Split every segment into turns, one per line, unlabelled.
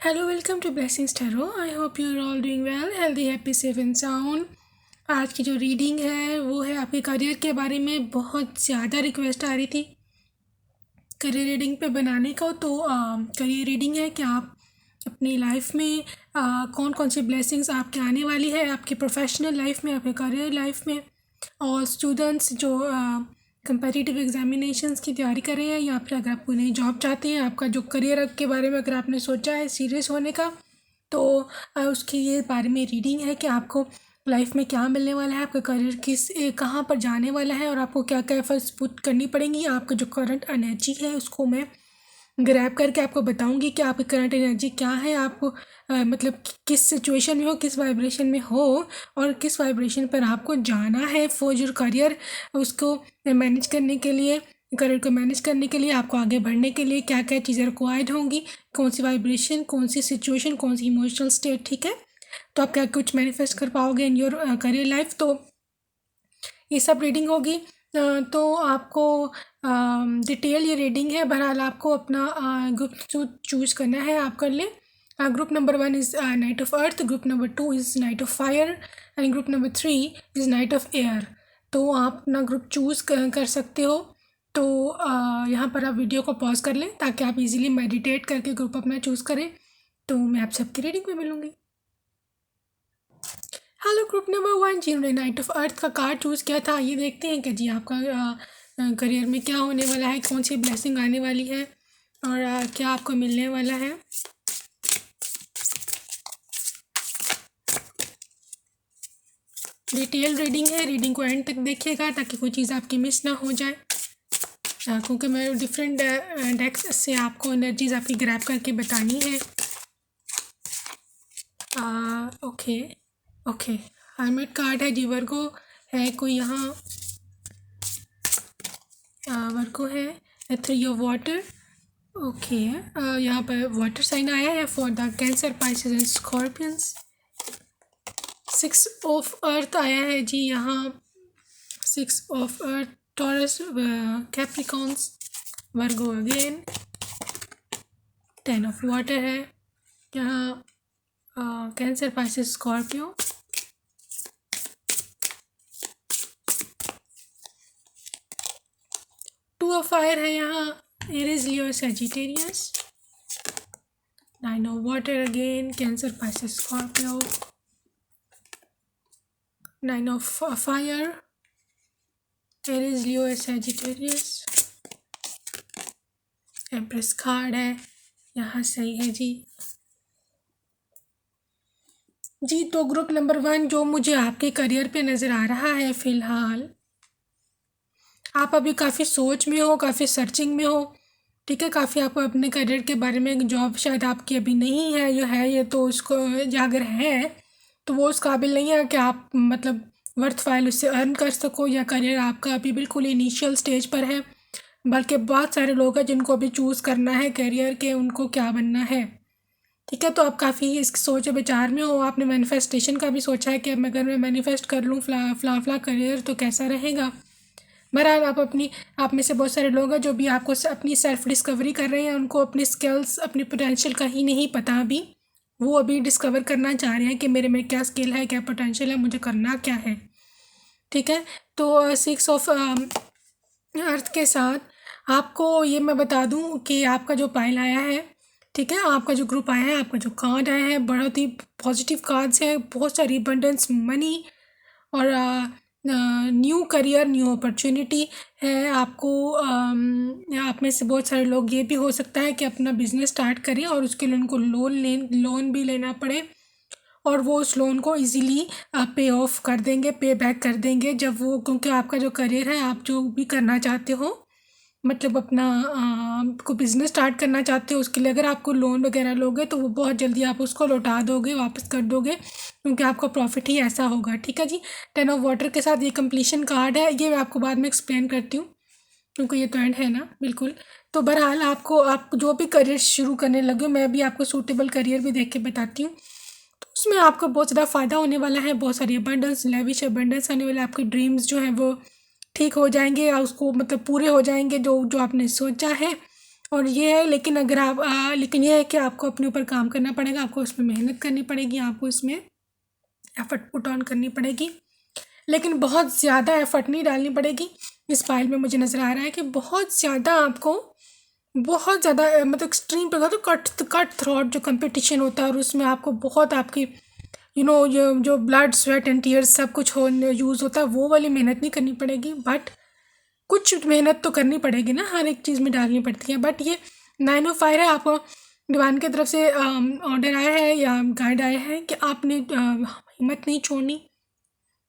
Hello, welcome to Blessings Tarot. I hope you're all doing well, healthy, happy, safe and sound. आज की जो reading है वो है आपके करियर के बारे में। बहुत ज़्यादा रिक्वेस्ट आ रही थी करियर रीडिंग पे बनाने का। तो करियर रीडिंग है कि आप अपनी लाइफ में कौन कौन सी ब्लेसिंग्स आपके आने वाली है, आपकी प्रोफेशनल लाइफ में, आपके करियर लाइफ में। और स्टूडेंट्स जो कंपेटिटिव एग्जामिनेशंस की तैयारी कर रहे हैं या फिर अगर आप कोई नई जॉब चाहते हैं, आपका जो करियर के बारे में अगर आपने सोचा है सीरियस होने का, तो उसकी ये बारे में रीडिंग है कि आपको लाइफ में क्या मिलने वाला है, आपका करियर कहाँ पर जाने वाला है और आपको क्या क्या एफर्ट्स पुट करनी पड़ेंगी। आपका जो करंट एनर्जी है उसको मैं ग्रैब करके आपको बताऊंगी कि आपकी करंट एनर्जी क्या है, आपको मतलब किस सिचुएशन में हो, किस वाइब्रेशन में हो और किस वाइब्रेशन पर आपको जाना है फॉर योर करियर। उसको मैनेज करने के लिए, करियर को मैनेज करने के लिए, आपको आगे बढ़ने के लिए क्या क्या चीज़ें रिक्वायर्ड होंगी, कौन सी वाइब्रेशन, कौन सी सिचुएशन, कौन सी इमोशनल स्टेट, ठीक है। तो आप क्या कुछ मैनिफेस्ट कर पाओगे इन योर करियर लाइफ। तो ये सब रीडिंग होगी। तो आपको डिटेल ये रीडिंग है। बहरहाल आपको अपना ग्रुप चूज करना है, आप कर लें। Group number 1 is night of earth, group number 2 is night of fire and group number 3 is night of air. तो आप अपना ग्रुप चूज़ कर सकते हो। तो यहाँ पर आप वीडियो को पॉज कर लें ताकि आप इजीली मेडिटेट करके ग्रुप अपना चूज़ करें। तो मैं आप सबकी रीडिंग में मिलूँगी। हेलो ग्रुप नंबर 1, जिन्होंने नाइट ऑफ अर्थ का कार्ड चूज़ किया था, ये देखते हैं कि जी आपका करियर में क्या होने वाला है, कौन सी ब्लेसिंग आने वाली है और क्या आपको मिलने वाला है। डिटेल रीडिंग है, रीडिंग को एंड तक देखिएगा ताकि कोई चीज़ आपकी मिस ना हो जाए। क्योंकि मैं डिफरेंट डेक्स से आपको एनर्जीज आपकी ग्रैब करके बतानी है। ओके ओके, हर्मिट कार्ड है जी, वर्गो है कोई यहाँ, वर्गो है, 3 ऑफ वाटर। ओके, यहाँ पर वाटर साइन आया है for the Cancer, Pisces and Scorpions. 6 of earth आया है जी यहाँ, 6 of earth, Taurus, Capricorns, Virgo again. 10 of water है यहाँ, Cancer, Pisces, Scorpio. 2 of fire है यहाँ, Aries, Leo, Sagittarius. 9 of water again, Cancer, Pisces, Scorpio. 9 of fire, Aries, Leo, Sagittarius. Empress card है यहाँ, सही है जी। जी तो ग्रुप नंबर 1 जो मुझे आपके करियर पे नज़र आ रहा है फ़िलहाल, आप अभी काफ़ी सोच में हो, काफ़ी सर्चिंग में हो, ठीक है। काफ़ी आपको अपने करियर के बारे में, जॉब शायद आपकी अभी नहीं है, ये है ये तो उसको, या अगर है तो वो उस काबिल नहीं है कि आप मतलब वर्थ फाइल उससे अर्न कर सको, या करियर आपका अभी बिल्कुल इनिशियल स्टेज पर है। बल्कि बहुत सारे लोग हैं जिनको अभी चूज़ करना है करियर के, उनको क्या बनना है, ठीक है। तो आप काफ़ी इस सोच विचार में हो। आपने मैनिफेस्टेशन का भी सोचा है कि अब अगर मैं मैनिफेस्ट कर लूँ फला करियर तो कैसा रहेगा। बहरहाल आप में से बहुत सारे लोग हैं जो भी आपको अपनी सेल्फ डिस्कवरी कर रहे हैं, उनको अपनी स्किल्स, अपनी पोटेंशियल का ही नहीं पता अभी। वो अभी डिस्कवर करना चाह रहे हैं कि मेरे में क्या स्किल है, क्या पोटेंशियल है, मुझे करना क्या है, ठीक है। तो 6 ऑफ अर्थ के साथ आपको ये मैं बता दूं कि आपका जो पाइल आया है, ठीक है, आपका जो ग्रुप आया है, आपका जो कार्ड आया है, बहुत ही पॉजिटिव कार्ड्स है, बहुत सारी अबंडेंस मनी और न्यू करियर, न्यू अपॉर्चुनिटी है आपको। आप में से बहुत सारे लोग, ये भी हो सकता है कि अपना बिजनेस स्टार्ट करें और उसके लिए उनको लोन भी लेना पड़े और वो उस लोन को इजीली पे ऑफ कर देंगे, पे बैक कर देंगे जब वो, क्योंकि आपका जो करियर है, आप जो भी करना चाहते हो, मतलब अपना को बिज़नेस स्टार्ट करना चाहते हो, उसके लिए अगर आपको लोन वगैरह लोगे तो वो बहुत जल्दी आप उसको लौटा दोगे, वापस कर दोगे, क्योंकि आपका प्रॉफिट ही ऐसा होगा, ठीक है जी। 10 ऑफ वाटर के साथ ये कंप्लीशन कार्ड है, ये मैं आपको बाद में एक्सप्लेन करती हूँ क्योंकि ये तो एंड है ना, बिल्कुल। तो बहरहाल आप जो भी करियर शुरू करने लगे, मैं भी आपको सूटेबल करियर भी देख के बताती हूँ। तो उसमें आपको बहुत ज़्यादा फ़ायदा होने वाला है, बहुत सारी अबंडेंस, लेविश अबंडेंस आने वाला है। आपके ड्रीम्स जो हैं वो ठीक हो जाएंगे या उसको मतलब पूरे हो जाएंगे, जो जो आपने सोचा है। और ये है, लेकिन अगर आप लेकिन ये है कि आपको अपने ऊपर काम करना पड़ेगा, आपको उसमें मेहनत करनी पड़ेगी, आपको इसमें एफर्ट पुट ऑन करनी पड़ेगी, लेकिन बहुत ज़्यादा एफर्ट नहीं डालनी पड़ेगी। इस फाइल में मुझे नज़र आ रहा है कि बहुत ज़्यादा आपको, बहुत ज़्यादा मतलब एक्सट्रीम पे तो कट थ्रोट जो कंपटीशन होता है और उसमें आपको बहुत आपकी ये जो ब्लड स्वेट एंड टीयर्स सब कुछ हो यूज़ होता है, वो वाली मेहनत नहीं करनी पड़ेगी। बट कुछ मेहनत तो करनी पड़ेगी ना, हर एक चीज़ में डालनी पड़ती है। बट ये 905 है, आपको दीवान की तरफ से ऑर्डर आया है या गाइड आया है कि आपने हिम्मत नहीं छोड़नी,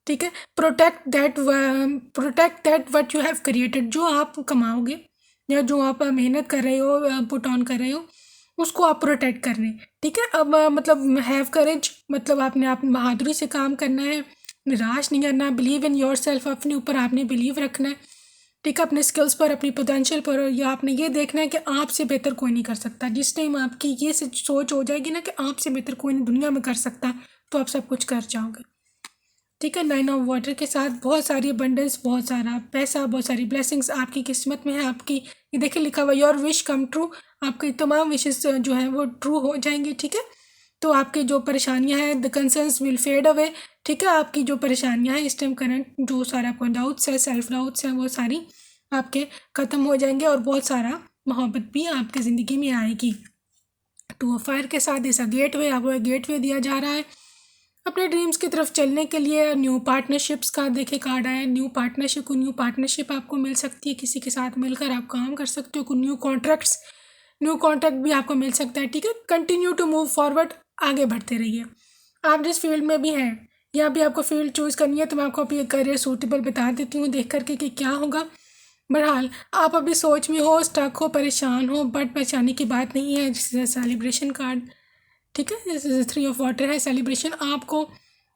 ठीक है। Protect that what you have created, जो आप कमाओगे या जो आप मेहनत कर रहे हो, पुट ऑन कर रहे हो, उसको आप प्रोटेक्ट कर रहे हैं, ठीक है। अब मतलब हैव करेज, मतलब आपने बहादुरी से काम करना है, निराश नहीं करना, बिलीव इन योर सेल्फ, अपने ऊपर आपने बिलीव रखना है, ठीक है, अपने स्किल्स पर, अपनी पोटेंशियल पर। या आपने ये देखना है कि आपसे बेहतर कोई नहीं कर सकता। जिस टाइम आपकी ये सोच हो जाएगी ना कि आपसे बेहतर कोई नहीं दुनिया में कर सकता, तो आप सब कुछ कर जाओगे, ठीक है। 9 ऑफ वाटर के साथ बहुत सारी अबंडेंस, बहुत सारा पैसा, बहुत सारी ब्लेसिंग्स आपकी किस्मत में है। आपकी ये देखिए लिखा हुआ योर विश कम ट्रू, आपकी तमाम विशेस जो हैं वो ट्रू हो जाएंगी, ठीक है। तो आपकी जो परेशानियां हैं, the concerns will fade away, ठीक है। आपकी जो परेशानियां हैं इस टाइम करंट, जो सारा आपको डाउट्स है, सेल्फ डाउट्स हैं, वो सारी आपके ख़त्म हो जाएंगे और बहुत सारा मोहब्बत भी आपकी ज़िंदगी में आएगी। 2 ऑफ फायर के साथ ऐसा गेटवे, आपको गेटवे दिया जा रहा है अपने ड्रीम्स की तरफ चलने के लिए। न्यू पार्टनरशिप्स का देखिए कार्ड आया है, न्यू पार्टनरशिप आपको मिल सकती है, किसी के साथ मिलकर आप काम कर सकते हो। कुछ न्यू कॉन्ट्रैक्ट भी आपको मिल सकता है, ठीक है। कंटिन्यू टू मूव फॉरवर्ड, आगे बढ़ते रहिए। आप जिस फील्ड में भी हैं या भी आपको फील्ड चूज़ करनी है, तो मैं आपको अभी करियर सूटेबल बता देती हूँ देख करके कि क्या होगा। बहरहाल आप अभी सोच में हो, स्टक हो, परेशान हो, बट परेशानी की बात नहीं है। जैसे सेलिब्रेशन कार्ड, ठीक है, जैसे 3 ऑफ वाटर है, सेलिब्रेशन आपको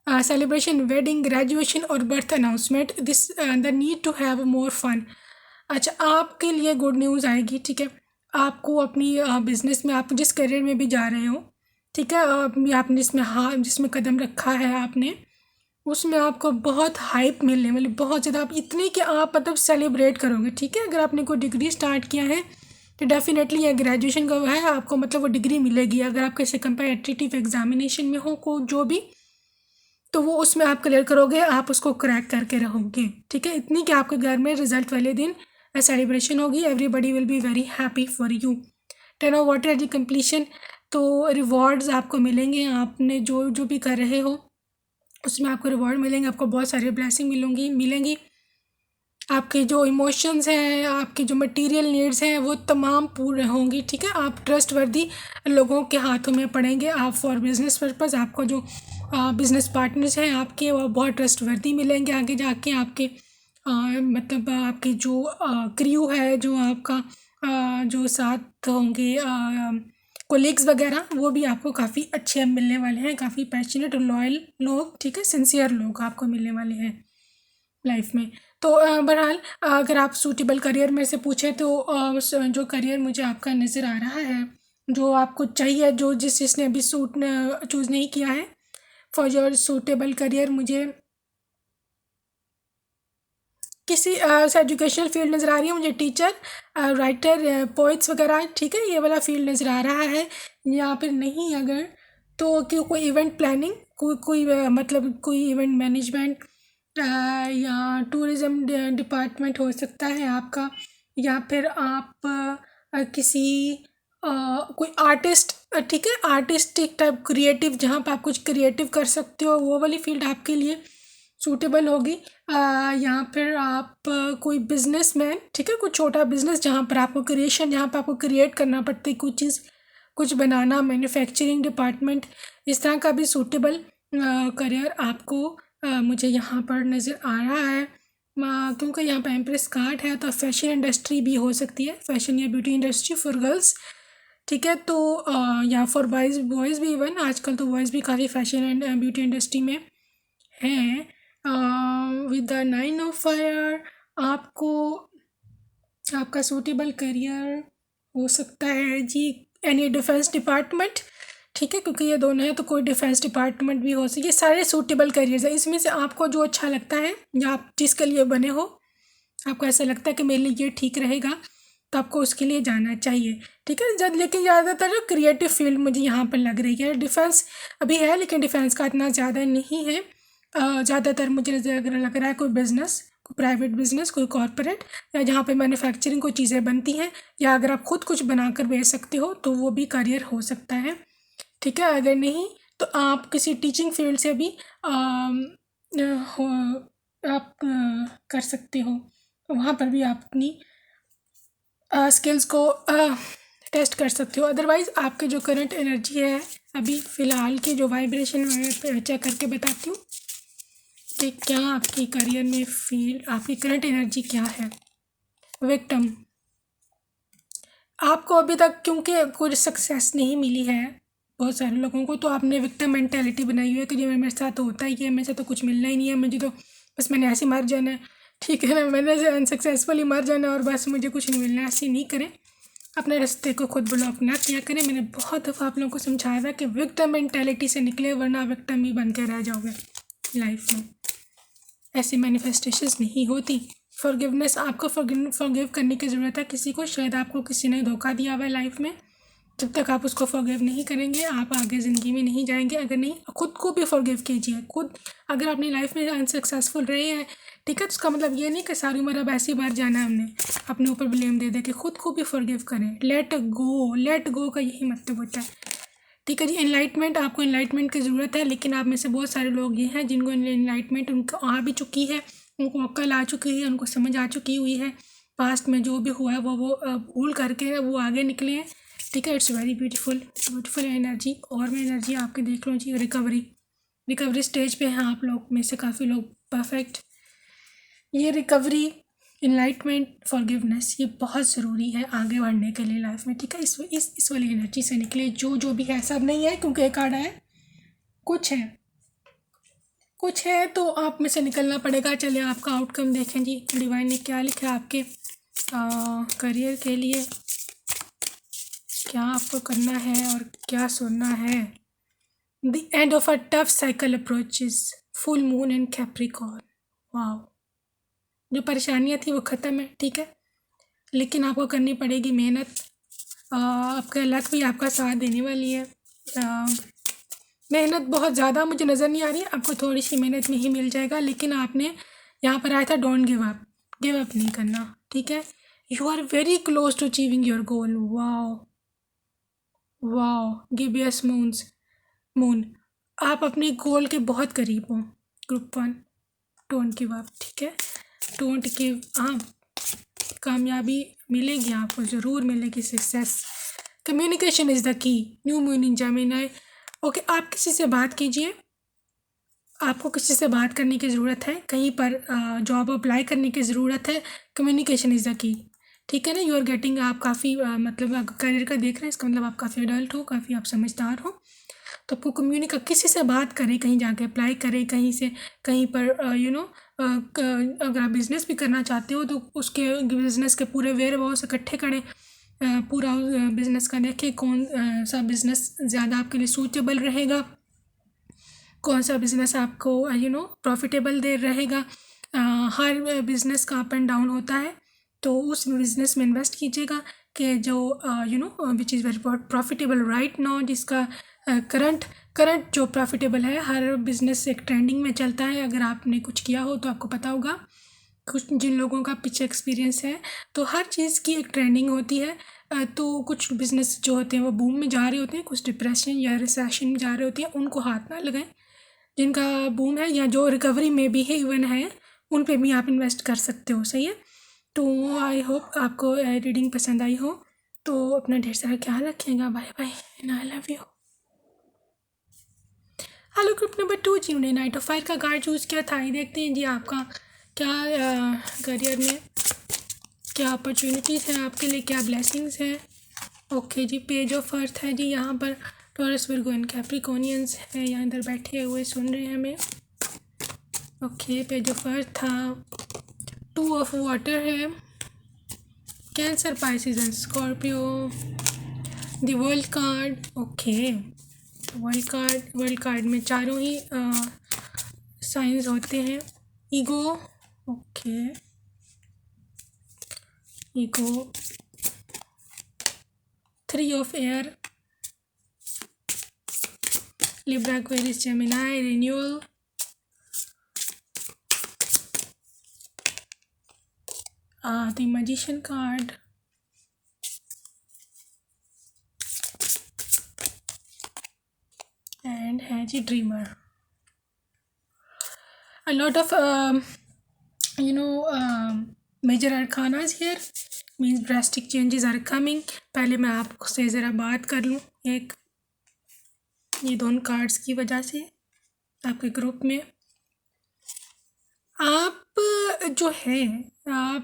सेलिब्रेशन, वेडिंग, ग्रेजुएशन और birth announcement, this the need to have more fun. अच्छा, आपके लिए गुड न्यूज़ आएगी, ठीक है। आपको अपनी बिजनेस में, आप जिस करियर में भी जा रहे हो, ठीक है, आपने जिसमें कदम रखा है आपने, उसमें आपको बहुत हाइप मिलने वाली, बहुत ज़्यादा, आप इतनी कि आप मतलब सेलिब्रेट करोगे, ठीक है। अगर आपने कोई डिग्री स्टार्ट किया है तो डेफिनेटली या ग्रेजुएशन का है, आपको मतलब वो डिग्री मिलेगी। अगर आप किसी कंपेटिटिव एग्जामिनेशन में हो को जो भी, तो वो उसमें आप क्लियर करोगे, आप उसको क्रैक करके रहोगे, ठीक है। इतनी कि आपके घर में रिजल्ट वाले दिन सेलिब्रेशन होगी, everybody will be very happy for you. 10 of water as completion, तो रिवॉर्ड्स आपको मिलेंगे, आपने जो जो भी कर रहे हो उसमें आपको रिवॉर्ड मिलेंगे, आपको बहुत सारी ब्लेसिंग मिलेंगी। आपके जो इमोशंस हैं, आपकी जो मटेरियल नीड्स हैं, वो तमाम पूरे होंगी, ठीक है। आप ट्रस्टवर्दी लोगों के हाथों में पड़ेंगे। आप फॉर बिजनेस पर्पज़, आपको जो बिजनेस पार्टनर्स हैं आपके, वो बहुत ट्रस्टवर्दी मिलेंगे आगे जाके। आपके मतलब आपके जो क्रू है, जो आपका जो साथ होंगे कोलीग्स वगैरह, वो भी आपको काफ़ी अच्छे मिलने वाले हैं, काफ़ी पैशनेट और लॉयल लोग, ठीक है, सिंसियर लोग आपको मिलने वाले हैं लाइफ में। तो बहरहाल अगर आप सूटेबल करियर में से पूछे तो जो करियर मुझे आपका नज़र आ रहा है, जो आपको चाहिए, जो जिसने अभी चूज़ नहीं किया है फॉर योर सूटेबल करियर, मुझे किसी एजुकेशनल फील्ड नज़र आ रही है, मुझे टीचर, राइटर, पोइट्स वगैरह, ठीक है, ये वाला फील्ड नज़र आ रहा है। या फिर नहीं अगर, तो कोई इवेंट प्लानिंग, कोई मतलब कोई इवेंट मैनेजमेंट या टूरिज़्म डिपार्टमेंट हो सकता है आपका। या फिर आप किसी कोई आर्टिस्ट, ठीक है, आर्टिस्टिक टाइप क्रिएटिव, जहाँ पर आप कुछ क्रिएटिव कर सकते हो, वो वाली फील्ड आपके लिए सूटेबल होगी। या फिर आप कोई बिजनेसमैन, ठीक है, कुछ छोटा बिजनेस जहाँ पर आपको क्रिएट करना पड़ता है कुछ चीज़, कुछ बनाना, मैन्युफैक्चरिंग डिपार्टमेंट, इस तरह का भी सूटेबल करियर आपको मुझे यहाँ पर नज़र आ रहा है। क्योंकि यहाँ पर एम्प्रेस कार्ड है, तो फैशन इंडस्ट्री भी हो सकती है, फैशन या ब्यूटी इंडस्ट्री फॉर गर्ल्स, ठीक है। तो या फॉर बॉयज़ भी, इवन आजकल तो बॉयज़ भी काफ़ी फैशन एंड ब्यूटी इंडस्ट्री में हैं। विद द 9 ऑफ फायर, आपको आपका सूटेबल करियर हो सकता है जी एनी डिफेंस डिपार्टमेंट, ठीक है, क्योंकि ये दोनों हैं, तो कोई डिफेंस डिपार्टमेंट भी हो सकती है। ये सारे सूटेबल करियर्स हैं, इसमें से आपको जो अच्छा लगता है या आप जिसके लिए बने हो, आपको ऐसा लगता है कि मेरे लिए ये ठीक रहेगा, तो आपको उसके लिए जाना चाहिए, ठीक है। लेकिन ज़्यादातर जो क्रिएटिव फील्ड मुझे यहाँ पर लग रही है, डिफेंस अभी है लेकिन डिफेंस का इतना ज़्यादा नहीं है। ज़्यादातर मुझे लग रहा है कोई बिज़नेस, कोई प्राइवेट बिज़नेस, कोई कॉरपोरेट, या जहाँ पे मैन्युफैक्चरिंग कोई चीज़ें बनती हैं, या अगर आप खुद कुछ बना कर बेच सकते हो तो वो भी करियर हो सकता है, ठीक है। अगर नहीं तो आप किसी टीचिंग फील्ड से भी आप कर सकते हो, वहाँ पर भी आप अपनी स्किल्स को टेस्ट कर सकते हो। अदरवाइज़ आपके जो करंट एनर्जी है अभी फ़िलहाल की जो वाइब्रेशन मैं चेक करके बताती हूँ कि क्या आपकी करियर में फील्ड, आपकी करंट एनर्जी क्या है। विक्टिम, आपको अभी तक क्योंकि कुछ सक्सेस नहीं मिली है बहुत सारे लोगों को, तो आपने विक्टिम मेंटेलिटी बनाई हुई है कि जो मेरे साथ तो होता ही है, मेरे से तो कुछ मिलना ही नहीं है, मुझे तो बस मैंने ऐसे मर जाना है, ठीक है ना, मैंने से अनसक्सेसफुली मर जाना और बस मुझे कुछ नहीं मिलना है। ऐसे नहीं करें, अपने रास्ते को खुद ब्लॉक ना किया करें। मैंने बहुत दफ़ा आप लोगों को समझाया था कि विक्टिम मेंटेलिटी से निकले, वरना विक्टिम ही बन के रह जाओगे लाइफ में। ऐसी मैनिफेस्टेशंस नहीं होती। फॉरगिवनेस, आपको फॉरगिव करने की ज़रूरत है किसी को। शायद आपको किसी ने धोखा दिया हुआ है लाइफ में, जब तक आप उसको फॉरगिव नहीं करेंगे आप आगे ज़िंदगी में नहीं जाएंगे। अगर नहीं, खुद को भी फॉरगिव कीजिए। खुद अगर अपनी लाइफ में अनसक्सेसफुल रहे हैं, ठीक है, तो उसका मतलब ये नहीं कि सारी उम्र अब ऐसी बार जाना है हमने, अपने ऊपर ब्लेम दे के खुद को भी फॉरगिव करें। लेट गो का यही मतलब होता है, ठीक है जी। एनलाइटमेंट, आपको एनलाइटमेंट की ज़रूरत है, लेकिन आप में से बहुत सारे लोग ये हैं जिनको एनलाइटमेंट उनको आ भी चुकी है, उनको अक्ल आ चुकी है, उनको समझ आ चुकी हुई है। पास्ट में जो भी हुआ है वो भूल करके वो आगे निकले हैं, ठीक है। It's very beautiful energy. और मैं एनर्जी आपके देख लो जी। रिकवरी स्टेज पे हैं आप लोग में से काफ़ी लोग। परफेक्ट, ये रिकवरी, इनलाइटमेंट, फॉरगिवनेस, ये बहुत ज़रूरी है आगे बढ़ने के लिए लाइफ में, ठीक है। इस वाली एनर्जी से निकले। जो भी है, सब नहीं है क्योंकि एक आड़ा है, कुछ है तो आप में से निकलना पड़ेगा। चलिए आपका आउटकम देखें जी, डिवाइन ने क्या लिखा आपके करियर के लिए, क्या आपको करना है और क्या सुनना है। The end of a tough cycle approaches, full moon in Capricorn. Wow, जो परेशानियाँ थी वो ख़त्म है, ठीक है, लेकिन आपको करनी पड़ेगी मेहनत। आपका लक भी आपका साथ देने वाली है। मेहनत बहुत ज़्यादा मुझे नज़र नहीं आ रही, आपको थोड़ी सी मेहनत में ही मिल जाएगा। लेकिन आपने यहाँ पर आया था डोंट गिव अप नहीं करना, ठीक है। You are very close to achieving your goal. Wow gibbous moon, आप अपने गोल के बहुत करीब हो। ग्रुप 1, डोंट गिव अप, ठीक है, डोंट गिव अप। कामयाबी मिलेगी, आपको ज़रूर मिलेगी success. Communication is the key. New moon in Gemini. Okay, आप किसी से बात कीजिए, आपको किसी से बात करने की ज़रूरत है, कहीं पर जॉब अप्लाई करने की ज़रूरत है। कम्युनिकेशन इज़ द की, ठीक है ना। यू आर गेटिंग, आप काफ़ी मतलब करियर का देख रहे हैं, इसका मतलब आप काफ़ी अडल्ट हो, काफ़ी आप समझदार हो। तो आपको किसी से बात करें, कहीं जाके अप्लाई करें, कहीं से कहीं पर अगर आप बिज़नेस भी करना चाहते हो तो उसके बिज़नेस के पूरे वेयरहाउस इकट्ठे करें, पूरा बिज़नेस का देखें कौन सा बिज़नेस ज़्यादा आपके लिए सूटेबल रहेगा, कौन सा बिज़नेस आपको प्रॉफिटेबल दे रहेगा। हर बिज़नेस का अप एंड डाउन होता है, तो उस बिज़नेस में इन्वेस्ट कीजिएगा कि जो which is very profitable right now, जिसका करंट जो प्रॉफिटेबल है। हर बिज़नेस एक ट्रेंडिंग में चलता है, अगर आपने कुछ किया हो तो आपको पता होगा, कुछ जिन लोगों का पीछे एक्सपीरियंस है, तो हर चीज़ की एक ट्रेंडिंग होती है। तो कुछ बिज़नेस जो होते हैं वो बूम में जा रहे होते हैं, कुछ डिप्रेशन या रिसेशन में जा रहे होते हैं, उनको हाथ ना लगाएं। जिनका बूम है या जो रिकवरी में भी है इवन है, उन पे भी आप इन्वेस्ट कर सकते हो, सही है। तो आई होप आपको रीडिंग पसंद आई हो, तो अपना ढेर सारा ख्याल रखिएगा। Bye bye and I love you. Hello group number 2, जिन्होंने नाइट ऑफ फायर का कार्ड चूज़ किया था, ये देखते हैं जी आपका क्या करियर में क्या अपॉर्चुनिटीज़ हैं आपके लिए, क्या ब्लेसिंग्स हैं। ओके जी, पेज ऑफ अर्थ है जी, यहाँ पर टॉरस विर्गो एंड कैप्रिकॉर्नियंस है, यहाँ इधर बैठे हुए सुन रहे हैं हमें। ओके, पेज ऑफ अर्थ था, 2 ऑफ वाटर है, cancer, Pisces and Scorpio, the world card. Okay, world card में चारों ही साइंस होते हैं। Ego, okay, ego, 3 of air, Libra, Aquarius, Gemini, renewal, the Magician card, and है जी dreamer. A lot of major arcanas here, means drastic changes are coming. पहले मैं आपसे ज़रा बात कर लूँ एक ये दोनों कार्ड्स की वजह से आपके ग्रुप में. आप जो है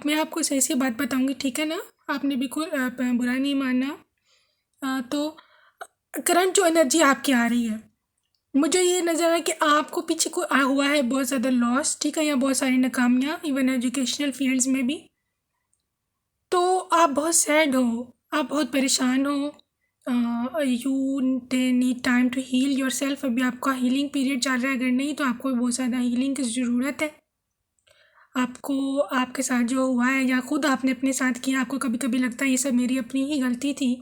मैं आपको सही सी बात बताऊंगी, ठीक है ना? आपने बिल्कुल बुरा नहीं मानना. तो करंट जो एनर्जी आपकी आ रही है, मुझे ये नज़र आ रहा है कि आपको पीछे को हुआ है बहुत ज़्यादा लॉस, ठीक है, या बहुत सारी नाकामियाँ, इवन एजुकेशनल फील्ड्स में भी. तो आप बहुत सैड हो, आप बहुत परेशान हो. You need time to heal yourself. अभी आपका हीलिंग पीरियड चल रहा है, अगर नहीं तो आपको बहुत ज़्यादा हीलिंग की ज़रूरत है. आपको आपके साथ जो हुआ है या ख़ुद आपने अपने साथ किया, आपको कभी कभी लगता है ये सब मेरी अपनी ही गलती थी,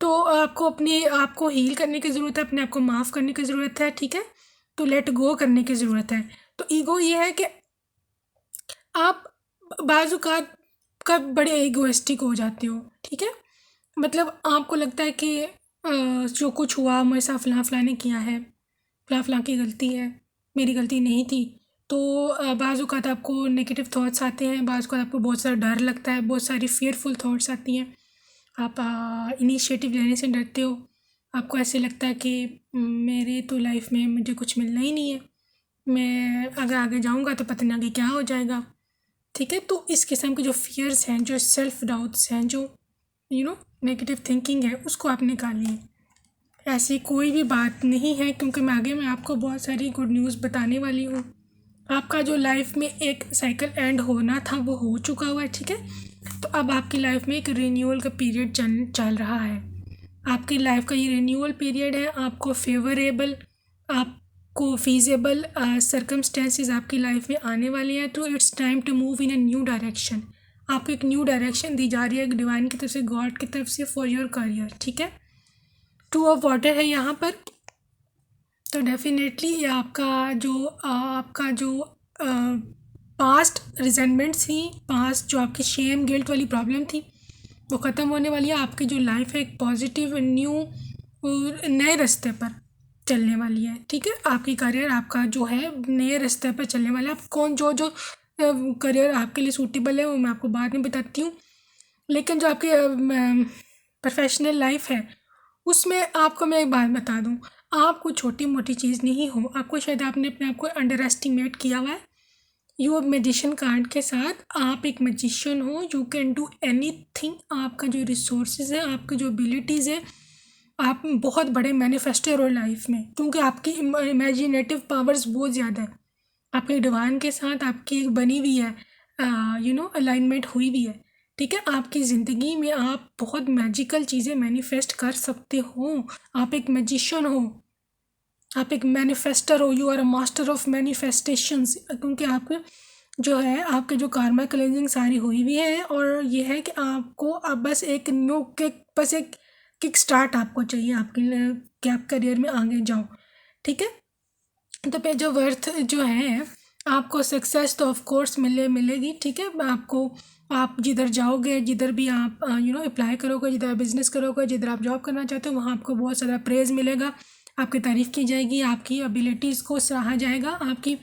तो आपको अपने आप को हील करने की ज़रूरत है, अपने आप को माफ़ करने की ज़रूरत है, ठीक है. तो लेट गो करने की ज़रूरत है. तो ईगो ये है कि आप बाज़ औक़ात कब बड़े ईगोइस्टिक हो जाते हो, ठीक है. मतलब आपको लगता है कि जो कुछ हुआ मेरे साथ फ़लाँ ने किया है, फ़लाँ की गलती है, मेरी गलती नहीं थी. तो बाज़ औक़ात आपको नेगेटिव थॉट्स आते हैं, बाज़ औक़ात आपको बहुत सारा डर लगता है, बहुत सारी फ़ियरफुल थॉट्स आती हैं. आप इनिशिएटिव लेने से डरते हो. आपको ऐसे लगता है कि मेरे तो लाइफ में मुझे कुछ मिलना ही नहीं है, मैं अगर आगे जाऊंगा तो पता नहीं आगे क्या हो जाएगा, ठीक है. तो इस किस्म के जो फियर्स हैं, जो सेल्फ डाउट्स हैं, जो नेगेटिव थिंकिंग है, उसको आप निकालिए. ऐसी कोई भी बात नहीं है, क्योंकि मैं आपको बहुत सारी गुड न्यूज़ बताने वाली हूँ. आपका जो लाइफ में एक साइकिल एंड होना था वो हो चुका हुआ है, ठीक है. तो अब आपकी लाइफ में एक रिन्यूअल का पीरियड चल रहा है. आपकी लाइफ का ये रिन्यूअल पीरियड है. आपको फेवरेबल, आपको फीजेबल सर्कमस्टेंसेस आपकी लाइफ में आने वाली हैं. तो it's time to move in a new direction. आपको एक न्यू डायरेक्शन दी जा रही है डिवाइन की तरफ से, गॉड की तरफ से, फॉर योर करियर, ठीक है. 2 ऑफ वाटर है यहाँ पर. तो डेफिनेटली आपका जो पास्ट रिजेंटमेंट्स थी, पास्ट जो आपकी शेम गिल्ट वाली प्रॉब्लम थी, वो ख़त्म होने वाली है. आपकी जो लाइफ है एक पॉजिटिव न्यू नए रास्ते पर चलने वाली है, ठीक है. आपकी करियर आपका जो है नए रास्ते पर चलने वाला है. आप कौन जो करियर आपके लिए सूटेबल है वो मैं आपको बाद में बताती हूँ. लेकिन जो आपकी प्रोफेशनल लाइफ है उसमें आपको मैं एक बात बता दूँ, आप कोई छोटी मोटी चीज़ नहीं हो. आपको शायद आपने अपने आप को अंडर एस्टिमेट किया हुआ है. यू मैजिशियन कार्ड के साथ आप एक मैजिशियन हो. You can do anything. आपका जो रिसोर्सेज है, आपकी जो एबिलिटीज़ है, आप बहुत बड़े मैनिफेस्टर हो लाइफ में, क्योंकि आपकी इमेजिनेटिव पावर्स बहुत ज़्यादा है. आपके डिवाइन के साथ आपकी एक बनी हुई है अलाइनमेंट हुई हुई है, ठीक है. आपकी ज़िंदगी में आप बहुत मैजिकल चीज़ें मैनिफेस्ट कर सकते हो. आप एक मैजिशियन हो, आप एक मैनिफेस्टर हो. You are a master of manifestations, क्योंकि आपके जो है आपके जो कार्मा क्लेंजिंग सारी हुई हुई है. और ये है कि आपको अब बस एक किक स्टार्ट आपको चाहिए आपके लिए कि आप करियर में आगे जाओ, ठीक है. तो पे जो वर्थ जो है आपको सक्सेस तो ऑफ कोर्स मिलेगी, ठीक है. आप जिधर जाओगे, जिधर भी आप अप्लाई करोगे, जिधर आप बिज़नेस करोगे, जिधर आप जॉब करना चाहते हो, वहाँ आपको बहुत ज़्यादा प्रेज़ मिलेगा, आपकी तारीफ़ की जाएगी, आपकी एबिलिटीज़ को सराहा जाएगा, आपकी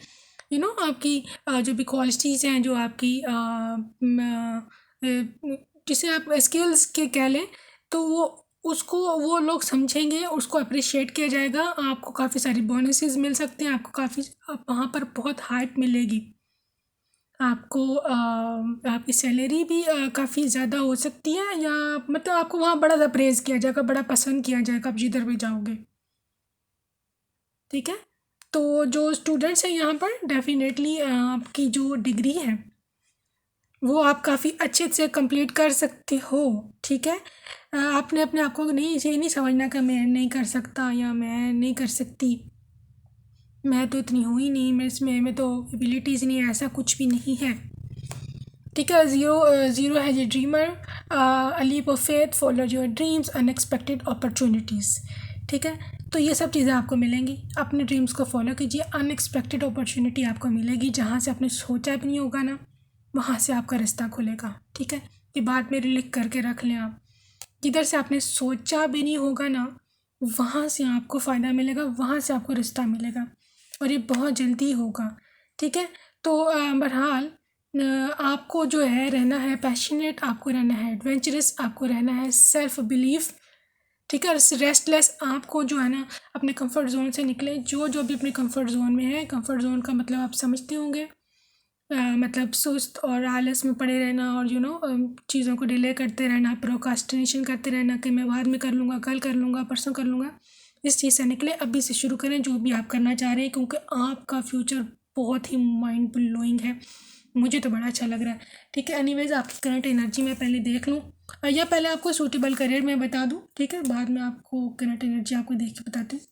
आपकी जो भी क्वालिटीज़ हैं, जो आपकी जिसे आप स्किल्स के कह लें, तो वो लोग समझेंगे, उसको अप्रिशिएट किया जाएगा. आपको काफ़ी सारी बोनसेस मिल सकते हैं. आपको वहाँ पर बहुत हाइप मिलेगी. आपको आपकी सैलरी भी काफ़ी ज़्यादा हो सकती है, या मतलब आपको वहाँ बड़ा सा प्रेज़ किया जाएगा, बड़ा पसंद किया जाएगा आप जिधर भी जाओगे, ठीक है. तो जो स्टूडेंट्स हैं यहाँ पर, डेफिनेटली आपकी जो डिग्री है वो आप काफ़ी अच्छे से कंप्लीट कर सकते हो, ठीक है. आपने अपने आप को ये नहीं समझना कि मैं नहीं कर सकता या मैं नहीं कर सकती, मैं तो इतनी हूँ ही नहीं, मैं तो एबिलिटीज़ नहीं है, ऐसा कुछ भी नहीं है, ठीक है। ज़ीरो है ये dreamer, a leap of faith, follow your dreams, unexpected opportunities. ठीक है, तो ये सब चीज़ें आपको मिलेंगी। अपने ड्रीम्स को फॉलो कीजिए, अनएक्सपेक्टेड अपॉर्चुनिटी आपको मिलेगी, जहाँ से आपने सोचा भी नहीं होगा ना, वहाँ से आपका रास्ता खुलेगा। ठीक है, ये बात मेरी लिख करके रख लें आप। जिधर से आपने सोचा भी नहीं होगा ना, वहाँ से आपको फ़ायदा मिलेगा, वहाँ से आपको रास्ता मिलेगा, और ये बहुत जल्दी होगा। ठीक है, तो बहरहाल आपको जो है रहना है पैशनेट, आपको रहना है एडवेंचरस, आपको रहना है सेल्फ बिलीफ। ठीक है, रेस्टलेस। आपको जो है ना अपने कंफर्ट जोन से निकले। जो भी अपने कंफर्ट जोन में है, कंफर्ट जोन का मतलब आप समझते होंगे, मतलब सुस्त और आलस में पड़े रहना, और चीज़ों को डिले करते रहना, प्रोकास्टिनेशन करते रहना कि मैं बाद में कर लूँगा, कल कर लूँगा, परसों कर लूँगा। इस चीज़ से निकले, अभी से शुरू करें जो भी आप करना चाह रहे हैं, क्योंकि आपका फ्यूचर बहुत ही माइंड ब्लोइंग है। मुझे तो बड़ा अच्छा लग रहा है। ठीक है, एनीवेज आपकी करंट एनर्जी मैं पहले देख लूँ, या पहले आपको सूटेबल करियर मैं बता दूँ। ठीक है, बाद में आपको करंट एनर्जी आपको देख के बताती हूँ।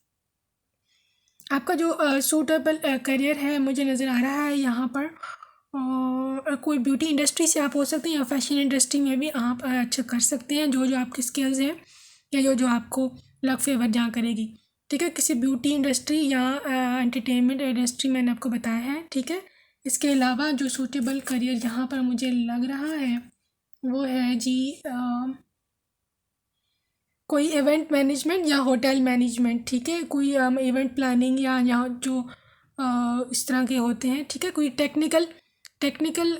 आपका जो सूटेबल करियर है मुझे नज़र आ रहा है यहाँ पर, और कोई ब्यूटी इंडस्ट्री से आप हो सकते हैं, या फैशन इंडस्ट्री में भी आप अच्छा कर सकते हैं, जो आपकी स्किल्स हैं, या जो आपको लक फेवर जहाँ करेगी। ठीक है, किसी ब्यूटी इंडस्ट्री या एंटरटेनमेंट इंडस्ट्री मैंने आपको बताया है। ठीक है, इसके अलावा जो सूटेबल करियर यहाँ पर मुझे लग रहा है वो है जी कोई इवेंट मैनेजमेंट या होटल मैनेजमेंट। ठीक है, कोई इवेंट प्लानिंग या जो इस तरह के होते हैं। ठीक है, कोई टेक्निकल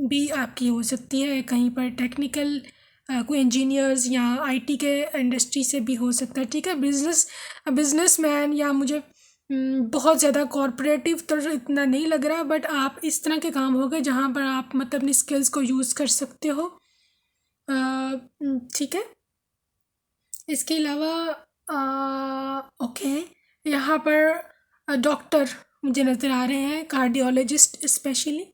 भी आपकी हो सकती है कहीं पर, टेक्निकल कोई इंजीनियर्स या आईटी के इंडस्ट्री से भी हो सकता है। ठीक है, बिजनेसमैन, या मुझे बहुत ज़्यादा कॉरपोरेटिव तो इतना नहीं लग रहा, बट आप इस तरह के काम हो गए जहाँ पर आप मतलब अपनी स्किल्स को यूज़ कर सकते हो। ठीक है, इसके अलावा ओके, यहाँ पर डॉक्टर मुझे नज़र आ रहे हैं, कार्डियोलॉजिस्ट स्पेशली,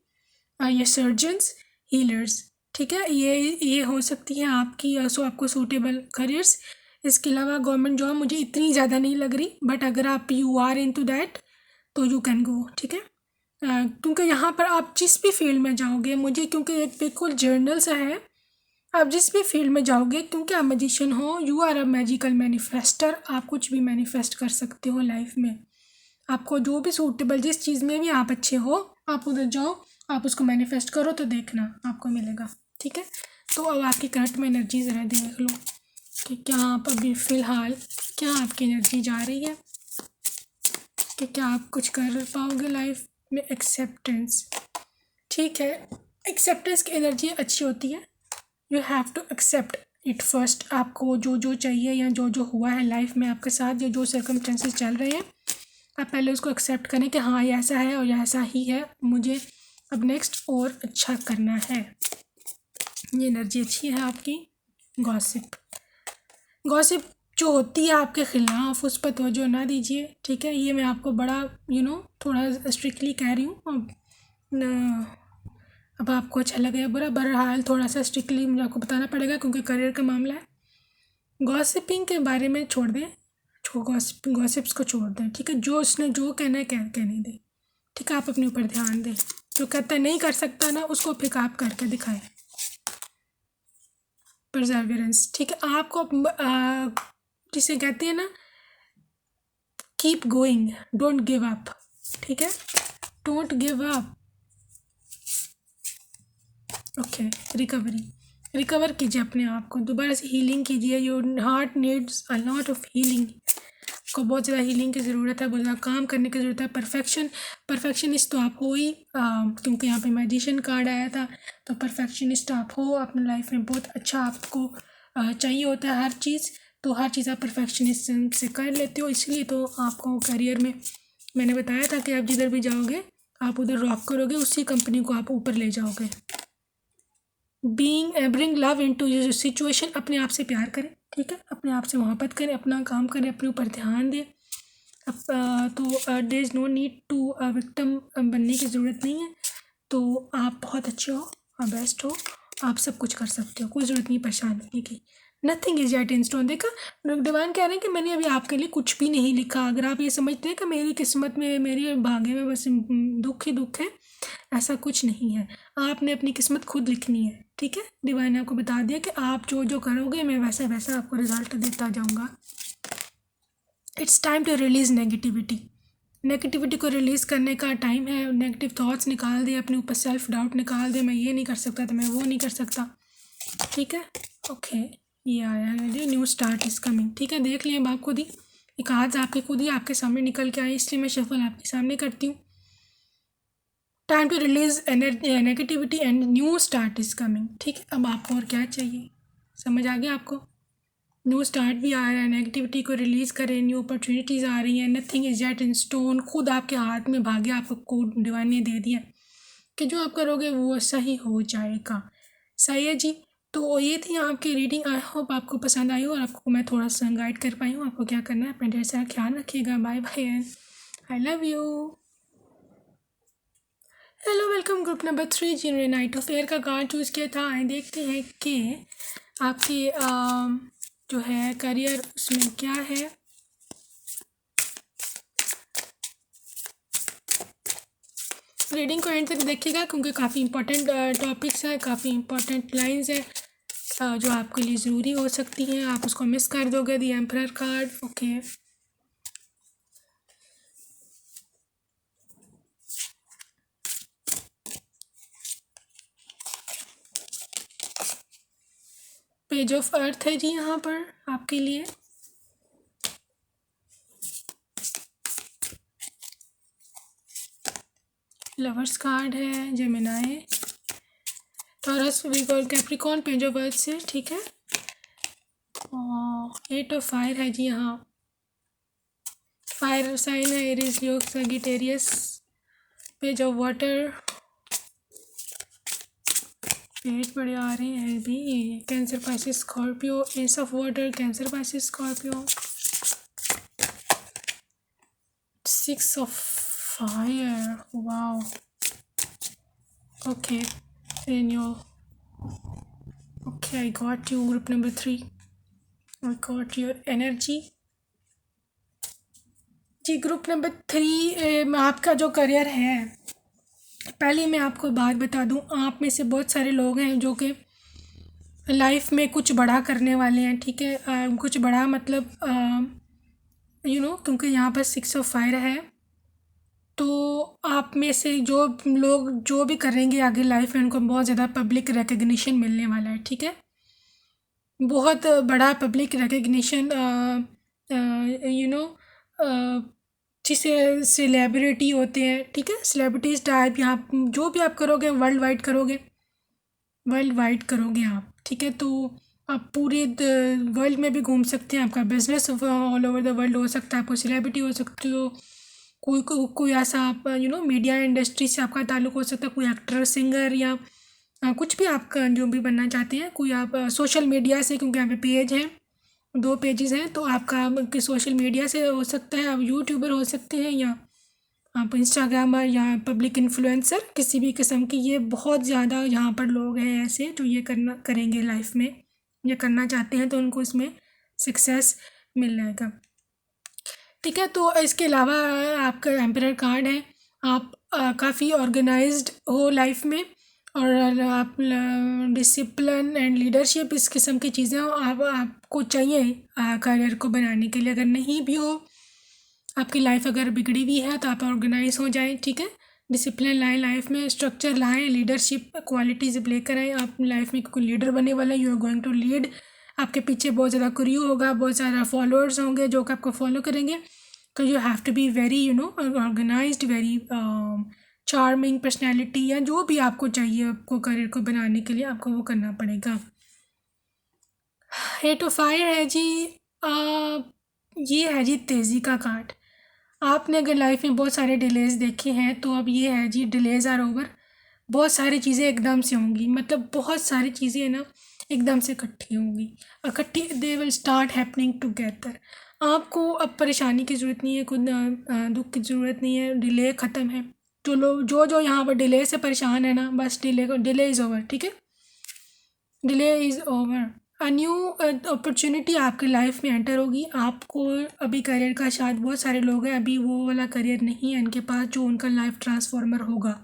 या सर्जन्स, हीलर्स। ठीक है, ये हो सकती है आपकी, आपको सूटेबल करियर्स। इसके अलावा गवर्नमेंट जॉब मुझे इतनी ज़्यादा नहीं लग रही, बट अगर आप यू आर इनटू दैट तो यू कैन गो। ठीक है, क्योंकि यहाँ पर आप जिस भी फील्ड में जाओगे, मुझे क्योंकि एक बिल्कुल जर्नल सा है, आप जिस भी फील्ड में जाओगे, क्योंकि आप मैजिशियन हो, you are a magical manifester, आप कुछ भी मैनिफेस्ट कर सकते हो लाइफ में। आपको जो भी सूटेबल, जिस चीज़ में भी आप अच्छे हो, आप उधर जाओ, आप उसको मैनिफेस्ट करो, तो देखना आपको मिलेगा। ठीक है, तो अब आपकी करंट में एनर्जी ज़रा देख लो कि क्या आप अभी फ़िलहाल क्या आपकी एनर्जी जा रही है, कि क्या आप कुछ कर पाओगे लाइफ में। एक्सेप्टेंस। ठीक है, एक्सेप्टेंस की एनर्जी अच्छी होती है। You have to accept it first. आपको जो चाहिए, या जो हुआ है लाइफ में आपके साथ, या जो सर्कमस्टेंसेस चल रहे हैं, आप पहले उसको एक्सेप्ट करें कि हाँ ये ऐसा है और ये ऐसा ही है, मुझे अब नेक्स्ट और अच्छा करना है। ये एनर्जी अच्छी है आपकी। गॉसिप जो होती है आपके ख़िलाफ़, उस पर तवज्जो ना दीजिए। ठीक है, ये मैं आपको बड़ा थोड़ा स्ट्रिक्टली कह रही हूँ। अब आपको अच्छा लगे बुरा, बहरहाल थोड़ा सा स्ट्रिक्टली मुझे आपको बताना पड़ेगा, क्योंकि करियर का मामला है। गॉसिपिंग के बारे में छोड़ दें, गॉसिप्स को छोड़ दें। ठीक है, जो उसने जो कहना है कहने दें। ठीक है, आप अपने ऊपर ध्यान दें। जो कहता नहीं कर सकता ना, उसको फिर आप करके दिखाएं। परसेवरेंस। ठीक है, आपको जिसे कहते हैं ना, keep going, don't give up. ठीक है, don't give up. Okay, recover कीजिए अपने आप को, दोबारा से हीलिंग कीजिए। Your heart needs a lot of healing. को बहुत ज़्यादा हीलिंग की ज़रूरत है, बहुत ज़्यादा काम करने की ज़रूरत है। परफेक्शनिस्ट तो आप हो ही, क्योंकि यहाँ पे मैजिशियन कार्ड आया था, तो परफेक्शनिस्ट आप हो अपनी लाइफ में। बहुत अच्छा आपको चाहिए होता है हर चीज़, तो हर चीज़ आप परफेक्शनिज्म से कर लेते हो। इसलिए तो आपको करियर में मैंने बताया था कि आप जिधर भी जाओगे आप उधर रॉक करोगे, उसी कंपनी को आप ऊपर ले जाओगे। Bring love into your situation. अपने आप से प्यार करें। ठीक है, अपने आप से मोहब्बत करें, अपना काम करें, अपने ऊपर ध्यान दें। तो there is no need to victim बनने की ज़रूरत नहीं है। तो आप बहुत अच्छे हो, आप बेस्ट हो, आप सब कुछ कर सकते हो, कोई ज़रूरत नहीं परेशान होने की। Nothing is yet in stone. देखा, डिवाइन कह रहे हैं कि मैंने अभी आपके लिए कुछ भी नहीं लिखा। अगर आप ये समझते हैं कि मेरी किस्मत में, मेरी भाग्य में बस दुख ही दुख है, ऐसा कुछ नहीं है। आपने अपनी किस्मत खुद लिखनी है, ठीक है। डिवाइन ने आपको बता दिया कि आप जो जो करोगे मैं वैसा वैसा आपको रिजल्ट देता जाऊँगा। It's time to release negativity. Negativity को रिलीज़ करने का टाइम है। नेगेटिव थॉट्स निकाल दे, अपने ऊपर सेल्फ डाउट निकाल दे, मैं ये नहीं कर सकता तो मैं वो नहीं कर सकता, ठीक है। ओके, ये आया है जी, न्यू स्टार्ट इज़ कमिंग, ठीक है। देख लिया, अब आप खुद ही एक हाथ आपके खुद ही आपके सामने निकल के आए, इसलिए मैं शफल आपके सामने करती हूँ। Time to release negativity and new start is coming, ठीक है। अब आपको और क्या चाहिए, समझ आ गया आपको। न्यू स्टार्ट भी आ रहा है, नेगेटिविटी को रिलीज़ करें, न्यू अपॉर्चुनिटीज़ आ रही हैं। Nothing is yet in stone, खुद आपके हाथ में भाग्य आपको डिवाइन ने दे दिया कि जो आप करोगे वो सही हो जाएगा। सही है जी। तो ये थी आपकी रीडिंग। आई होप आपको पसंद आई हो और आपको मैं थोड़ा सा गाइड कर पाई हूँ। आपको क्या करना है, अपना ढेर सारा ख्याल रखिएगा। Bye bye and I love you. Hello, welcome group number 3 जिन्होंने नाइट ऑफ एयर का कार्ड चूज़ किया था। आए देखते हैं कि आपकी जो है करियर उसमें क्या है। रीडिंग को एंड तक देखिएगा क्योंकि काफ़ी इंपॉर्टेंट टॉपिक्स हैं, काफ़ी इंपॉर्टेंट लाइंस हैं जो आपके लिए ज़रूरी हो सकती हैं। आप उसको मिस कर दोगे। The emperor card, okay. Page of earth है जी यहाँ पर आपके लिए। लवर्स कार्ड है, Gemini, Taurus, Virgo, Capricorn, page of earth से, ठीक है। और 8 ऑफ फायर है जी यहाँ। फायर साइन है, Aries, Leo, Sagittarius. Page of water, page बड़े आ रहे हैं भी। Cancer, Pisces, Scorpio. S of water, cancer, Pisces, Scorpio. 6 of fire, wow, okay. in your okay, I got you group number 3, I got your energy जी। Group number 3 आपका जो career है, पहले मैं आपको बात बता दूं, आप में से बहुत सारे लोग हैं जो कि लाइफ में कुछ बड़ा करने वाले हैं, ठीक है। कुछ बड़ा मतलब क्योंकि यहाँ पर 6 ऑफ फायर है, तो आप में से जो लोग जो भी करेंगे आगे लाइफ में, उनको बहुत ज़्यादा पब्लिक रिकग्निशन मिलने वाला है, ठीक है। बहुत बड़ा पब्लिक रिकग्निशन, जिसे सेलिब्रिटी होते हैं, ठीक है। सेलिब्रिटीज़ टाइप यहाँ जो भी आप करोगे वर्ल्ड वाइड करोगे, वर्ल्ड वाइड करोगे आप, ठीक है। तो आप पूरे वर्ल्ड में भी घूम सकते हैं। आपका business all over the world हो सकता है। आपको सेलिब्रिटी हो सकते हो। कोई ऐसा आप मीडिया इंडस्ट्री से आपका ताल्लुक़ हो सकता है। कोई एक्टर, सिंगर या कुछ भी आपका जो भी बनना चाहते हैं। कोई आप सोशल मीडिया से, क्योंकि यहाँ पे पेज हैं, 2 पेजेस हैं, तो आपका सोशल मीडिया से हो सकता है। आप यूट्यूबर हो सकते हैं या आप इंस्टाग्रामर या पब्लिक इन्फ्लुएंसर, किसी भी किस्म की। ये बहुत ज़्यादा यहाँ पर लोग हैं ऐसे जो ये करेंगे लाइफ में, ये करना चाहते हैं, तो उनको इसमें सक्सेस मिल जाएगा, ठीक है। तो इसके अलावा आपका एम्परर कार्ड है। आप काफ़ी ऑर्गेनाइज्ड हो लाइफ में, और आप डिसिप्लिन एंड लीडरशिप, इस किस्म की चीज़ें आपको चाहिए करियर को बनाने के लिए। अगर नहीं भी हो, आपकी लाइफ अगर बिगड़ी हुई है, तो आप ऑर्गेनाइज हो जाएं, ठीक है। डिसिप्लिन लाएं लाइफ में, स्ट्रक्चर लाएं, लीडरशिप क्वालिटीज़ लेकर आएँ। आप लाइफ में कोई लीडर बनने वाला है, you are going to lead. आपके पीछे बहुत ज़्यादा क्रू होगा, बहुत सारा फॉलोअर्स होंगे जो कि आपको फॉलो करेंगे। तो you have to be very organised, very charming personality, या जो भी आपको चाहिए आपको करियर को बनाने के लिए, आपको वो करना पड़ेगा। 8 ऑफ फायर है जी। ये है जी तेज़ी का कार्ड। आपने अगर लाइफ में बहुत सारे डिलेज़ देखे हैं, तो अब ये है जी, डिलेज़ आर ओवर। बहुत सारी चीज़ें एकदम से होंगी, मतलब बहुत सारी चीज़ें ना एकदम से इकट्ठी होंगी, इकट्ठी, they will start happening together. आपको अब परेशानी की ज़रूरत नहीं है, खुद दुख की ज़रूरत नहीं है। डिले ख़त्म है। जो लोग जो यहाँ पर डिले से परेशान है ना, बस डिले इज़ ओवर, ठीक है। Delay is over. New opportunity आपकी लाइफ में एंटर होगी। आपको अभी करियर का शायद बहुत सारे लोग हैं अभी वो वाला करियर नहीं है इनके पास जो उनका लाइफ ट्रांसफॉर्मर होगा,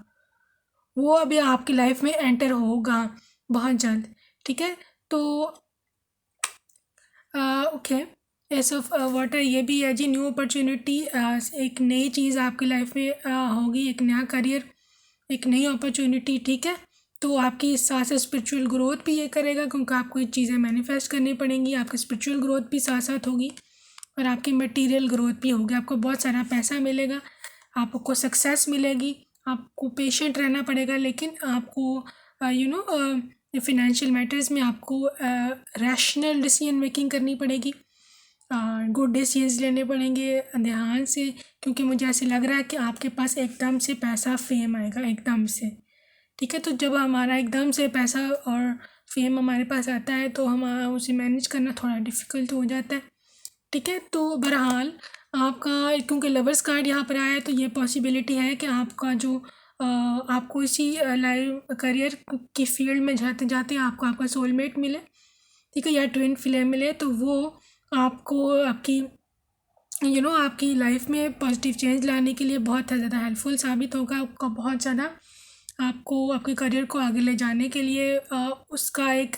वो अभी आपकी लाइफ में एंटर होगा बहुत जल्द। ठीक है, तो ओके, एस ऑफ वाटर ये भी है जी, न्यू अपॉर्चुनिटी, एक नई चीज़ आपकी लाइफ में होगी, एक नया करियर, एक नई अपॉर्चुनिटी। ठीक है, तो आपकी इस साथ से स्पिरिचुअल ग्रोथ भी ये करेगा क्योंकि आपको ये चीज़ें मैनिफेस्ट करनी पड़ेंगी, आपकी स्पिरिचुअल ग्रोथ भी साथ साथ होगी और आपकी मटेरियल ग्रोथ भी होगी। आपको बहुत सारा पैसा मिलेगा, आपको सक्सेस मिलेगी, आपको पेशेंट रहना पड़ेगा, लेकिन आपको फाइनेंशियल मैटर्स में आपको रैशनल डिसीजन मेकिंग करनी पड़ेगी, गुड डिसीजंस लेने पड़ेंगे ध्यान से, क्योंकि मुझे ऐसे लग रहा है कि आपके पास एकदम से पैसा फेम आएगा एकदम से। ठीक है, तो जब हमारा एकदम से पैसा और फेम हमारे पास आता है तो हम उसे मैनेज करना थोड़ा डिफ़िकल्ट हो जाता है। ठीक है, तो बहरहाल आपका क्योंकि लवर्स कार्ड यहाँ पर आया है तो ये पॉसिबिलिटी है कि आपका जो आपको इसी लाइफ करियर की फील्ड में जाते जाते आपको आपका सोलमेट मिले, ठीक है, या ट्विन फ्लेम मिले, तो वो आपको आपकी आपकी लाइफ में पॉजिटिव चेंज लाने के लिए बहुत ज़्यादा हेल्पफुल साबित होगा। आपका बहुत ज़्यादा आपको आपके करियर को आगे ले जाने के लिए उसका एक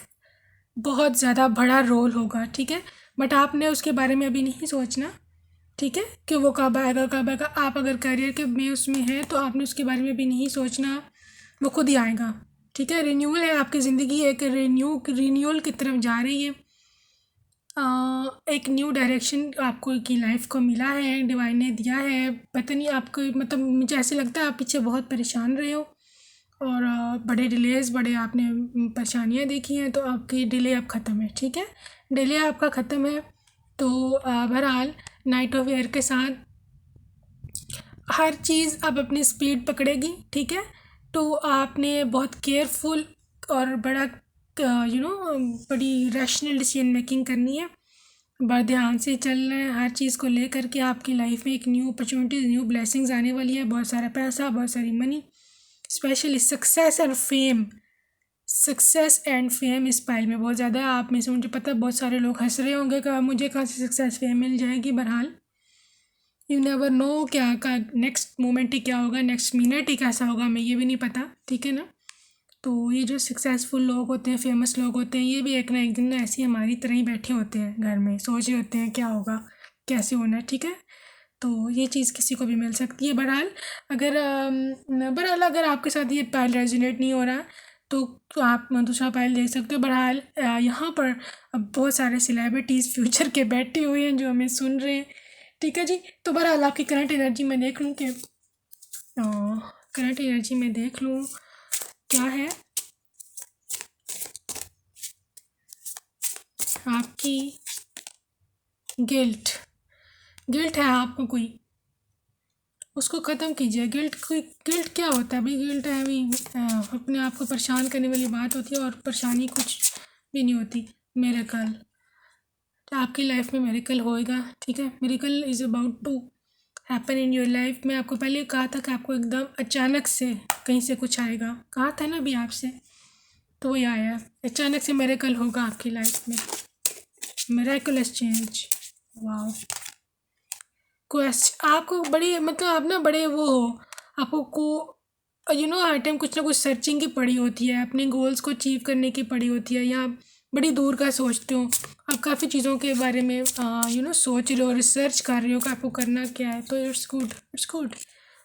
बहुत ज़्यादा बड़ा रोल होगा। ठीक है, बट आपने उसके बारे में अभी नहीं सोचना, ठीक है, कि वो कब आएगा कब आएगा। आप अगर करियर के में उसमें हैं तो आपने उसके बारे में भी नहीं सोचना, वो खुद ही आएगा। ठीक है, रिन्यूअल है, आपकी ज़िंदगी एक रिन्यूअल की तरफ जा रही है। एक न्यू डायरेक्शन आपको की लाइफ को मिला है, डिवाइन ने दिया है। पता नहीं आपको मतलब मुझे ऐसे लगता है आप पीछे बहुत परेशान रहे हो और बड़े डिलेज़ बड़े आपने परेशानियाँ देखी हैं, तो आपकी डिले अब ख़त्म है। ठीक है, डिले आपका ख़त्म है। तो बहरहाल नाइट ऑफ एयर के साथ हर चीज़ अब अपनी स्पीड पकड़ेगी। ठीक है, तो आपने बहुत केयरफुल और बड़ा बड़ी रैशनल डिसीजन मेकिंग करनी है, बड़ा ध्यान से चलना है हर चीज़ को लेकर के। आपकी लाइफ में एक न्यू अपॉर्चुनिटीज़ न्यू ब्लेसिंग्स आने वाली है, बहुत सारा पैसा, बहुत सारी money, specially success and fame इस पाइल में बहुत ज़्यादा है। आप में से मुझे पता है बहुत सारे लोग हंस रहे होंगे कि मुझे कहाँ से सक्सेस फेम मिल जाएगी। बहरहाल यू नेवर नो क्या का नेक्स्ट मोमेंट ही क्या होगा, नेक्स्ट मिनट ही कैसा होगा, हमें ये भी नहीं पता। ठीक है ना, तो ये जो सक्सेसफुल लोग होते हैं, फेमस लोग होते हैं, ये भी एक ना एक दिन ऐसे ही हमारी तरह ही बैठे होते हैं घर में, सोच रहे होते हैं क्या होगा कैसे होना है। ठीक है, तो ये चीज़ किसी को भी मिल सकती है। बहरहाल अगर आपके साथ ये पाइल रेजोनेट नहीं हो रहा तो आप दूसरा पाइल देख सकते हो। बहरहाल यहाँ पर अब बहुत सारे सेलिब्रिटीज़ फ्यूचर के बैठे हुए हैं जो हमें सुन रहे हैं। ठीक है जी, तो बहरहाल आपकी करंट एनर्जी में देख लूँ कि करंट एनर्जी में देख लूँ क्या है आपकी। गिल्ट है आपको कोई, उसको ख़त्म कीजिए। गिल्ट क्या होता है भाई? गिल्ट है अभी अपने आप को परेशान करने वाली बात होती है और परेशानी कुछ भी नहीं होती। मिरेकल, तो आपकी लाइफ में मिरेकल होएगा। ठीक है, miracle is about to happen in your life. मैं आपको पहले कहा था कि आपको एकदम अचानक से कहीं से कुछ आएगा, कहा था ना अभी आपसे, तो वही आया, अचानक से मिरेकल होगा आपकी लाइफ में, मिरेकुलस चेंज। वाह, आपको बड़ी मतलब आप ना बड़े वो हो, आपको हर टाइम कुछ ना कुछ सर्चिंग की पड़ी होती है, अपने गोल्स को अचीव करने की पड़ी होती है, या बड़ी दूर का सोचते हो आप, काफ़ी चीज़ों के बारे में सोच रहे हो, रिसर्च कर रहे हो कि आपको करना क्या है। तो इट्स गुड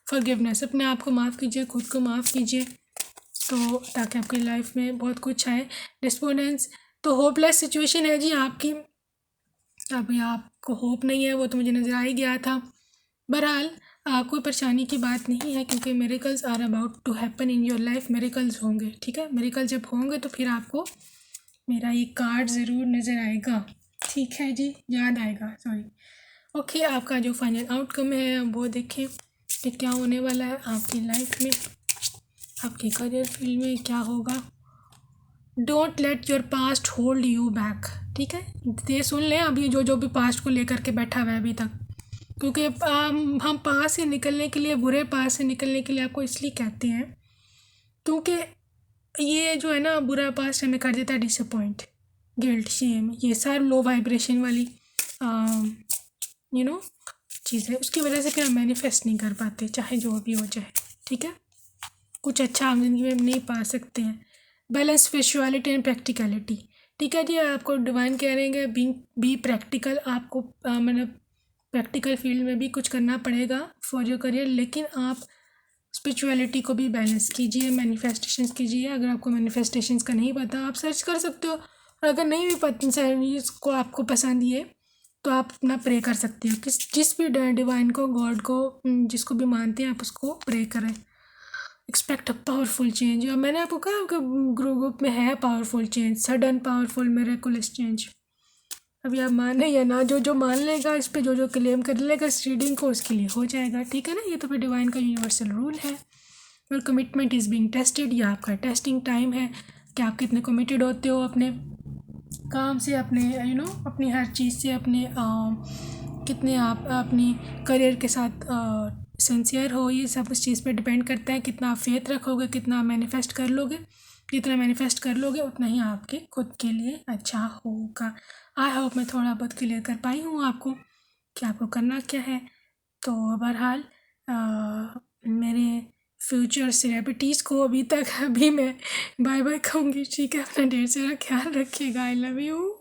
फॉरगिवनेस, अपने आप को माफ़ कीजिए, खुद को माफ़ कीजिए, तो ताकि आपकी लाइफ में बहुत कुछ आए। डिस्पोनेंस तो होपलेस सिचुएशन है जी आपकी, अभी आपको होप नहीं है, वो तो मुझे नज़र आ ही गया था। बहरहाल कोई परेशानी की बात नहीं है क्योंकि miracles are about to happen in your life. Miracles होंगे, ठीक है, मिरेकल जब होंगे तो फिर आपको मेरा ये कार्ड ज़रूर नज़र आएगा। ठीक है जी, याद आएगा, सॉरी। ओके, आपका जो फाइनल आउटकम है वो देखें कि क्या होने वाला है आपकी लाइफ में, आपके करियर फील्ड में क्या होगा। Don't let your past hold you back. ठीक है, ये सुन लें अभी जो भी पास्ट को लेकर के बैठा हुआ है अभी तक, क्योंकि हम पास से निकलने के लिए, बुरे पास से निकलने के लिए आपको इसलिए कहते हैं क्योंकि ये जो है ना बुरा पास्ट हमें कर देता है डिसअपॉइंट, गिल्ट, शेम, ये सारे लो वाइब्रेशन वाली चीज़ है। उसकी वजह से फिर हम मैनिफेस्ट नहीं कर पाते, चाहे जो भी हो जाए। ठीक है, कुछ अच्छा हम जिंदगी में नहीं पा सकते हैं। Balance spirituality and practicality. ठीक है जी, आपको डिवाइन कह रहे हैं बी प्रैक्टिकल। आपको मतलब प्रैक्टिकल फील्ड में भी कुछ करना पड़ेगा फॉर योर करियर, लेकिन आप स्पिरिचुअलिटी को भी बैलेंस कीजिए, मैनिफेस्टेशंस कीजिए। अगर आपको मैनिफेस्टेशंस का नहीं पता, आप सर्च कर सकते हो। और अगर नहीं भी पता इसको आपको पसंद ये, तो आप अपना प्रे कर सकते हो। जिस भी डिवाइन को, गॉड को, जिसको भी मानते हैं, आप उसको प्रे करें। Expect a powerful change. और मैंने आपको कहा आपके ग्रुप में है powerful change, sudden powerful miraculous change. अभी आप माने या ना, जो मान लेगा इस पे, जो क्लेम कर लेगा इस रीडिंग को, उसके लिए हो जाएगा। ठीक है ना, ये तो फिर डिवाइन का यूनिवर्सल रूल है। और कमिटमेंट इज़ बीइंग टेस्टेड, ये आपका टेस्टिंग टाइम है कि आप कितने कमिटेड होते हो अपने काम से, अपने अपनी हर चीज़ से, अपने कितने आप अपनी करियर के साथ सिंसियर हो। ये सब उस चीज़ पे डिपेंड करता है, कितना आप फेथ रखोगे, कितना मैनिफेस्ट कर लोगे। जितना मैनिफेस्ट कर लोगे उतना ही आपके खुद के लिए अच्छा होगा। आई होप मैं थोड़ा बहुत क्लियर कर पाई हूँ आपको कि आपको करना क्या है। तो बहरहाल मेरे फ्यूचर सेलिब्रिटीज़ को अभी मैं बाय बाय कहूँगी। ठीक है, अपना ढेर सारा ख्याल रखिएगा। आई लव यू।